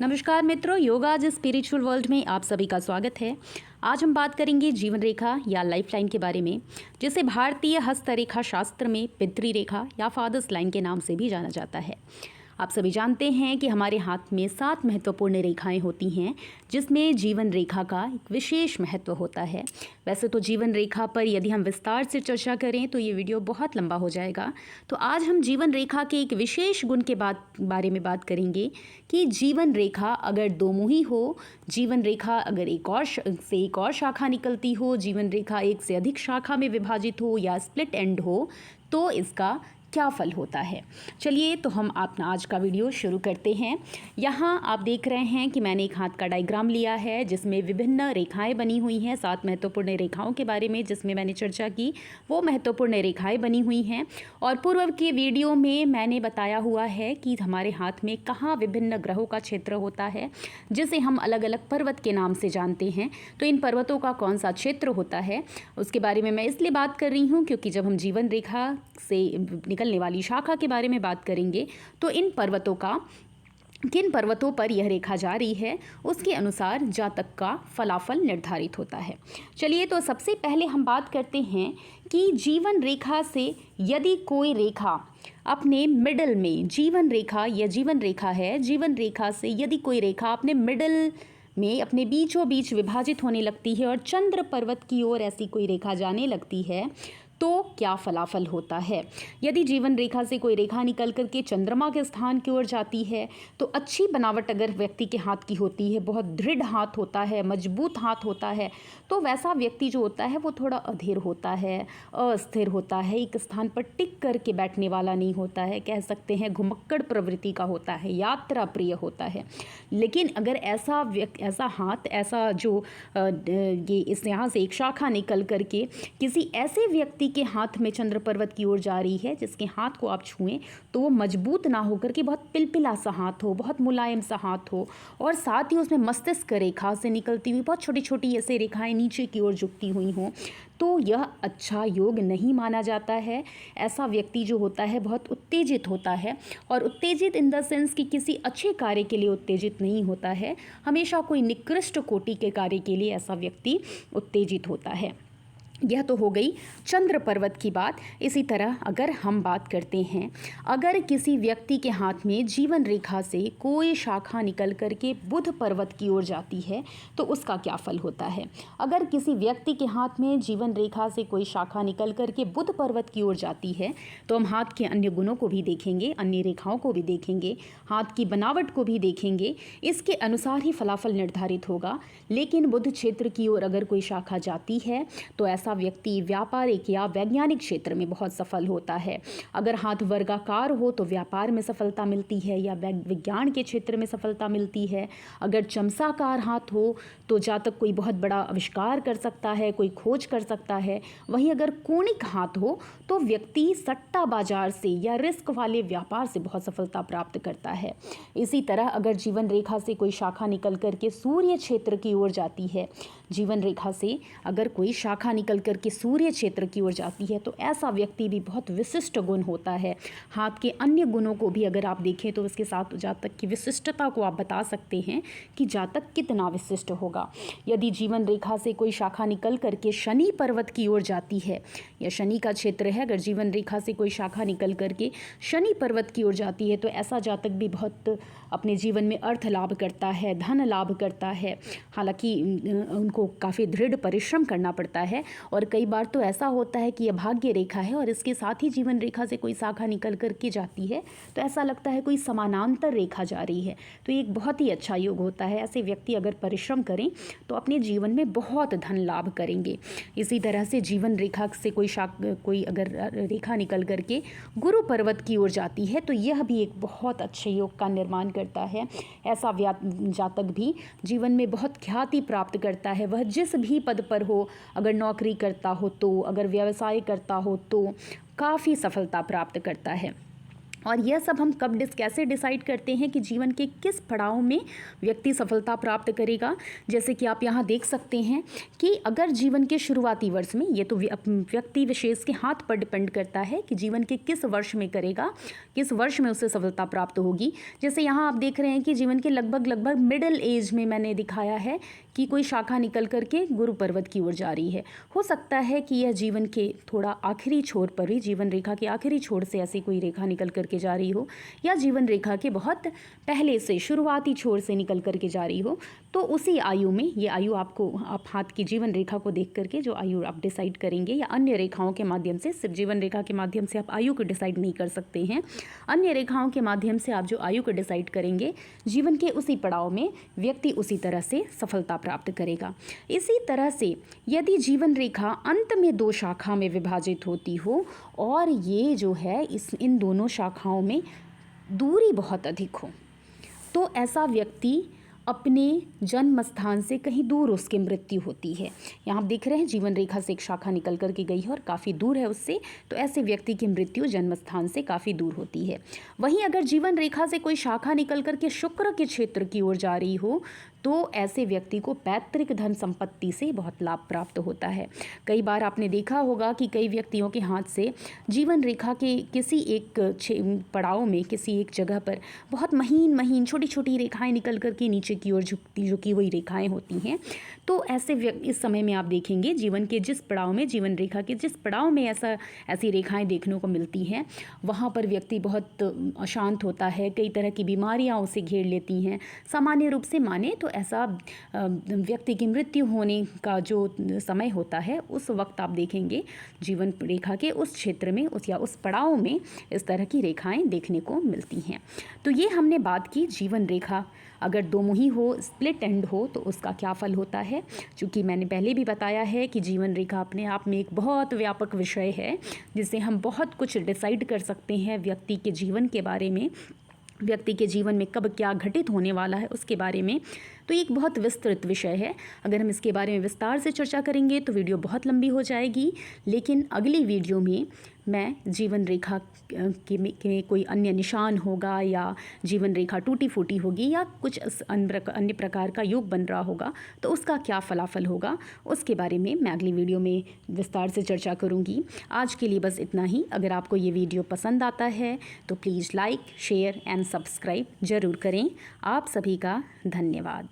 नमस्कार मित्रों, योगा आज स्पिरिचुअल वर्ल्ड में आप सभी का स्वागत है। आज हम बात करेंगे जीवन रेखा या लाइफ लाइन के बारे में, जिसे भारतीय हस्तरेखा शास्त्र में पितृ रेखा या फादर्स लाइन के नाम से भी जाना जाता है। आप सभी जानते हैं कि हमारे हाथ में 7 महत्वपूर्ण रेखाएं होती हैं, जिसमें जीवन रेखा का एक विशेष महत्व होता है। वैसे तो जीवन रेखा पर यदि हम विस्तार से चर्चा करें तो ये वीडियो बहुत लंबा हो जाएगा। तो आज हम जीवन रेखा के एक विशेष गुण के बारे में बात करेंगे कि जीवन रेखा अगर दोमुही हो, जीवन रेखा अगर एक और शाखा निकलती हो, जीवन रेखा एक से अधिक शाखा में विभाजित हो या स्प्लिट एंड हो, तो इसका क्या फल होता है। चलिए तो हम अपना आज का वीडियो शुरू करते हैं। यहाँ आप देख रहे हैं कि मैंने एक हाथ का डायग्राम लिया है, जिसमें विभिन्न रेखाएं बनी हुई हैं। 7 महत्वपूर्ण रेखाओं के बारे में जिसमें मैंने चर्चा की, वो महत्वपूर्ण रेखाएं बनी हुई हैं। और पूर्व के वीडियो में मैंने बताया हुआ है कि हमारे हाथ में कहाँ विभिन्न ग्रहों का क्षेत्र होता है, जिसे हम अलग अलग पर्वत के नाम से जानते हैं। तो इन पर्वतों का कौन सा क्षेत्र होता है, उसके बारे में मैं इसलिए बात कर रही हूँ क्योंकि जब हम जीवन रेखा से निकलने वाली शाखा के बारे में बात करेंगे तो किन पर्वतों पर यह रेखा जा रही है, उसके अनुसार जातक का फलाफल निर्धारित होता है। चलिए तो सबसे पहले हम बात करते हैं कि जीवन रेखा से यदि कोई रेखा अपने मिडल में, जीवन रेखा से यदि कोई रेखा अपने मिडल में, अपने बीचों बीच विभाजित होने लगती है और चंद्र पर्वत की ओर ऐसी कोई रेखा जाने लगती है, तो क्या फलाफल होता है। यदि जीवन रेखा से कोई रेखा निकल करके चंद्रमा के स्थान की ओर जाती है तो अच्छी बनावट अगर व्यक्ति के हाथ की होती है, बहुत दृढ़ हाथ होता है, मजबूत हाथ होता है, तो वैसा व्यक्ति जो होता है वो थोड़ा अधीर होता है, अस्थिर होता है, एक स्थान पर टिक करके बैठने वाला नहीं होता है, कह सकते हैं घुमक्कड़ प्रवृत्ति का होता है, यात्रा प्रिय होता है। लेकिन अगर ऐसा हाथ, ऐसा जो ये इस यहाँ से एक शाखा निकल करके किसी ऐसे व्यक्ति के हाथ में चंद्र पर्वत की ओर जा रही है, जिसके हाथ को आप छुएं तो वो मजबूत ना होकर के बहुत पिलपिला सा हाथ हो, बहुत मुलायम सा हाथ हो, और साथ ही उसमें मस्तिष्क रेखा से निकलती हुई बहुत छोटी छोटी ऐसे रेखाएं नीचे की ओर झुकती हुई हों, तो यह अच्छा योग नहीं माना जाता है। ऐसा व्यक्ति जो होता है बहुत उत्तेजित होता है, और उत्तेजित इन द सेंस कि किसी अच्छे कार्य के लिए उत्तेजित नहीं होता है, हमेशा कोई निकृष्ट कोटि के कार्य के लिए ऐसा व्यक्ति उत्तेजित होता है। यह तो हो गई चंद्र पर्वत की बात। इसी तरह अगर हम बात करते हैं, अगर किसी व्यक्ति के हाथ में जीवन रेखा से कोई शाखा निकल करके बुध पर्वत की ओर जाती है तो उसका क्या फल होता है। अगर किसी व्यक्ति के हाथ में जीवन रेखा से कोई शाखा निकल करके बुध पर्वत की ओर जाती है तो हम हाथ के अन्य गुणों को भी देखेंगे, अन्य रेखाओं को भी देखेंगे, हाथ की बनावट को भी देखेंगे, इसके अनुसार ही फलाफल निर्धारित होगा। लेकिन बुध क्षेत्र की ओर अगर कोई शाखा जाती है तो ऐसा व्यक्ति व्यापारिक या वैज्ञानिक क्षेत्र में बहुत सफल होता है। अगर हाथ वर्गाकार हो तो व्यापार में सफलता मिलती है या विज्ञान के क्षेत्र में सफलता मिलती है। अगर चमसाकार हाथ हो तो जातक कोई बहुत बड़ा आविष्कार कर सकता है, कोई खोज कर सकता है। वहीं अगर कोणिक हाथ हो तो व्यक्ति सट्टा बाजार से या रिस्क वाले व्यापार से बहुत सफलता प्राप्त करता है। इसी तरह अगर जीवन रेखा से कोई शाखा निकल करके सूर्य क्षेत्र की ओर जाती है, जीवन रेखा से अगर कोई शाखा निकल करके सूर्य क्षेत्र की ओर जाती है तो ऐसा व्यक्ति भी बहुत विशिष्ट गुण होता है। हाथ के अन्य गुणों को भी अगर आप देखें तो उसके साथ जातक की विशिष्टता को आप बता सकते हैं कि जातक कितना विशिष्ट होगा। यदि जीवन रेखा से कोई शाखा निकल करके शनि पर्वत की ओर जाती है, या शनि का क्षेत्र है, अगर जीवन रेखा से कोई शाखा निकल करके शनि पर्वत की ओर जाती है तो ऐसा जातक भी बहुत अपने जीवन में अर्थ लाभ करता है, धन लाभ करता है। हालांकि उनको काफ़ी दृढ़ परिश्रम करना पड़ता है, और कई बार तो ऐसा होता है कि यह भाग्य रेखा है और इसके साथ ही जीवन रेखा से कोई शाखा निकल करके जाती है तो ऐसा लगता है कोई समानांतर रेखा जा रही है। तो ये एक बहुत ही अच्छा योग होता है। ऐसे व्यक्ति अगर परिश्रम करें तो अपने जीवन में बहुत धन लाभ करेंगे। इसी तरह से जीवन रेखा से कोई अगर रेखा निकल करके गुरु पर्वत की ओर जाती है तो यह भी एक बहुत अच्छे योग का निर्माण करता है। ऐसा जातक भी जीवन में बहुत ख्याति प्राप्त करता है। वह जिस भी पद पर हो, अगर नौकरी करता हो तो, अगर व्यवसाय करता हो तो काफ़ी सफलता प्राप्त करता है। और यह सब हम कैसे डिसाइड करते हैं कि जीवन के किस पड़ाव में व्यक्ति सफलता प्राप्त करेगा। जैसे कि आप यहाँ देख सकते हैं कि अगर जीवन के शुरुआती वर्ष में, ये तो व्यक्ति विशेष के हाथ पर डिपेंड करता है कि जीवन के किस वर्ष में करेगा, किस वर्ष में उसे सफलता प्राप्त होगी। जैसे यहाँ आप देख रहे हैं कि जीवन के लगभग मिडिल एज में मैंने दिखाया है कि कोई शाखा निकल करके गुरु पर्वत की ओर जा रही है। हो सकता है कि यह जीवन के थोड़ा आखिरी छोर पर ही, जीवन रेखा के आखिरी छोर से ऐसी कोई रेखा निकल करके जा रही हो, या जीवन रेखा के बहुत पहले से शुरुआती छोर से निकल करके जा रही हो। तो उसी आयु में, ये आयु आपको, आप हाथ की जीवन रेखा को देख करके जो आयु आप डिसाइड करेंगे, या अन्य रेखाओं के माध्यम से, सिर्फ जीवन रेखा के माध्यम से आप आयु को डिसाइड नहीं कर सकते हैं, अन्य रेखाओं के माध्यम से आप जो आयु को डिसाइड करेंगे, जीवन के उसी पड़ाव में व्यक्ति उसी तरह से सफलता प्राप्त करेगा। इसी तरह से यदि जीवन रेखा अंत में 2 शाखा में विभाजित होती हो और ये जो है इन दोनों शाखाओं में दूरी बहुत अधिक हो, तो ऐसा व्यक्ति अपने जन्म स्थान से कहीं दूर उसकी मृत्यु होती है। यहाँ आप देख रहे हैं जीवन रेखा से एक शाखा निकल कर के गई है और काफ़ी दूर है उससे, तो ऐसे व्यक्ति की मृत्यु जन्म स्थान से काफ़ी दूर होती है। वहीं अगर जीवन रेखा से कोई शाखा निकल कर के शुक्र के क्षेत्र की ओर जा रही हो, तो ऐसे व्यक्ति को पैतृक धन संपत्ति से बहुत लाभ प्राप्त होता है। कई बार आपने देखा होगा कि कई व्यक्तियों के हाथ से जीवन रेखा के किसी एक पड़ाव में, किसी एक जगह पर बहुत महीन छोटी छोटी रेखाएं निकल कर के नीचे की ओर झुकी हुई रेखाएं होती हैं। तो ऐसे इस समय में आप देखेंगे जीवन के जिस पड़ाव में, जीवन रेखा के जिस पड़ाव में ऐसी रेखाएं देखने को मिलती हैं, वहाँ पर व्यक्ति बहुत अशांत होता है, कई तरह की बीमारियाँ उसे घेर लेती हैं। सामान्य रूप से माने तो ऐसा व्यक्ति की मृत्यु होने का जो समय होता है, उस वक्त आप देखेंगे जीवन रेखा के उस क्षेत्र में, उस पड़ाव में इस तरह की रेखाएं देखने को मिलती हैं। तो ये हमने बात की जीवन रेखा अगर 2 मुही हो, स्प्लिट एंड हो, तो उसका क्या फल होता है। चूँकि मैंने पहले भी बताया है कि जीवन रेखा अपने आप में एक बहुत व्यापक विषय है, जिससे हम बहुत कुछ डिसाइड कर सकते हैं व्यक्ति के जीवन के बारे में, व्यक्ति के जीवन में कब क्या घटित होने वाला है उसके बारे में। तो ये एक बहुत विस्तृत विषय है। अगर हम इसके बारे में विस्तार से चर्चा करेंगे तो वीडियो बहुत लंबी हो जाएगी, लेकिन अगली वीडियो में मैं जीवन रेखा के कोई अन्य निशान होगा, या जीवन रेखा टूटी फूटी होगी, या कुछ अन्य प्रकार का योग बन रहा होगा, तो उसका क्या फलाफल होगा, उसके बारे में मैं अगली वीडियो में विस्तार से चर्चा करूँगी। आज के लिए बस इतना ही। अगर आपको ये वीडियो पसंद आता है तो please like, share and subscribe ज़रूर करें। आप सभी का धन्यवाद।